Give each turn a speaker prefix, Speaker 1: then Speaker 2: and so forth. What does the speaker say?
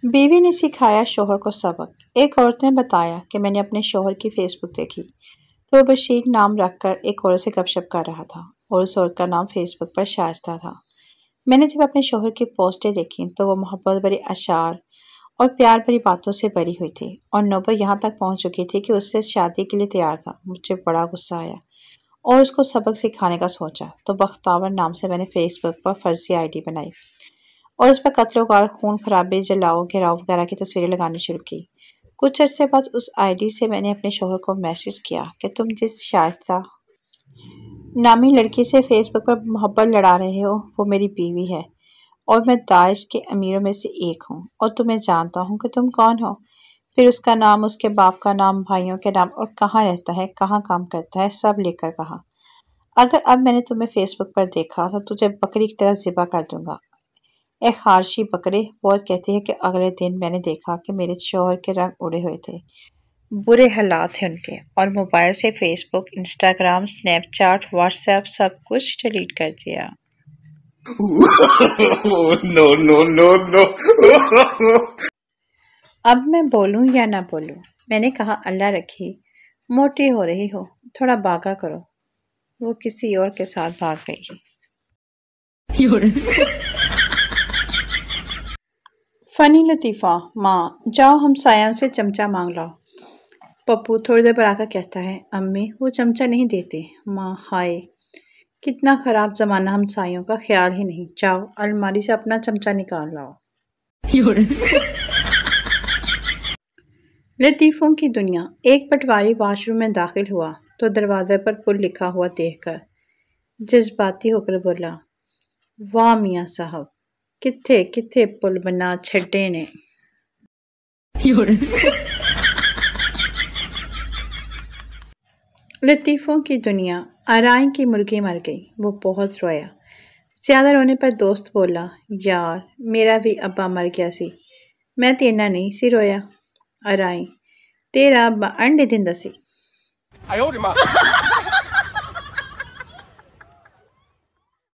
Speaker 1: بیوی نے سکھایا شوہر کو سبق۔ ایک عورت نے بتایا کہ میں نے اپنے شوہر کی فیس بک دیکھی تو وہ بشیر نام رکھ کر ایک عورت سے گپ شپ کر رہا تھا اور اس عورت کا نام فیس بک پر شائستہ تھا۔ میں نے جب اپنے شوہر کی پوسٹیں دیکھیں تو وہ محبت بھری اشعار اور پیار بھری باتوں سے بھری ہوئی تھی اور نوبت یہاں تک پہنچ چکی تھی کہ اس سے شادی کے لیے تیار تھا۔ مجھے بڑا غصہ آیا اور اس کو سبق سکھانے کا سوچا تو بختاور نام سے میں نے فیس بک پر فرضی آئی ڈی بنائی اور اس پر قتل و غار، خون خرابے، جلاؤ، گھراؤ وغیرہ کی تصویریں لگانی شروع کی۔ کچھ عرصے بعد اس آئی ڈی سے میں نے اپنے شوہر کو میسج کیا کہ تم جس شائستہ نامی لڑکی سے فیس بک پر محبت لڑا رہے ہو وہ میری بیوی ہے اور میں داعش کے امیروں میں سے ایک ہوں اور تمہیں جانتا ہوں کہ تم کون ہو۔ پھر اس کا نام، اس کے باپ کا نام، بھائیوں کے نام اور کہاں رہتا ہے، کہاں کام کرتا ہے، سب لے کر کہا اگر اب میں نے تمہیں فیس بک پر دیکھا تو تجھے بکری کی طرح ذبح کر دوں گا۔ اے خارشی بکرے، عورت کہتی ہے کہ اگلے دن میں نے دیکھا کہ میرے شوہر کے رنگ اڑے ہوئے تھے، برے حالات تھے ان کے، اور موبائل سے Facebook, Instagram, Snapchat, WhatsApp سب کچھ ڈیلیٹ کر دیا۔
Speaker 2: No, no, no, no.
Speaker 1: اب میں بولوں یا نہ بولوں؟ میں نے کہا اللہ رکھے، موٹی ہو رہی ہو، تھوڑا بھاگا کرو۔ وہ کسی اور کے ساتھ بھاگ گئی۔ فنی لطیفہ، ماں جاؤ ہمسایوں سے چمچہ مانگ لاؤ۔ پپو تھوڑی دیر پر آ کر کہتا ہے امی وہ چمچہ نہیں دیتے۔ ماں ہائے کتنا خراب زمانہ، ہمسایوں کا خیال ہی نہیں، جاؤ الماری سے اپنا چمچہ نکال لاؤ۔ لطیفوں کی دنیا۔ ایک پٹواری واش روم میں داخل ہوا تو دروازے پر پل لکھا ہوا دیکھ کر جذباتی ہو کر بولا واہ میاں صاحب، کتھے کتھے پل بنا چھڈے نے۔ لطیفوں کی دنیا۔ ارائیں کی مرغی مر گئی، وہ بہت رویا۔ زیادہ رونے پر دوست بولا یار میرا بھی ابا مر گیا سی، میں تینا نہیں سی رویا۔ ارائیں تیرا ابا انڈے دیندا سی۔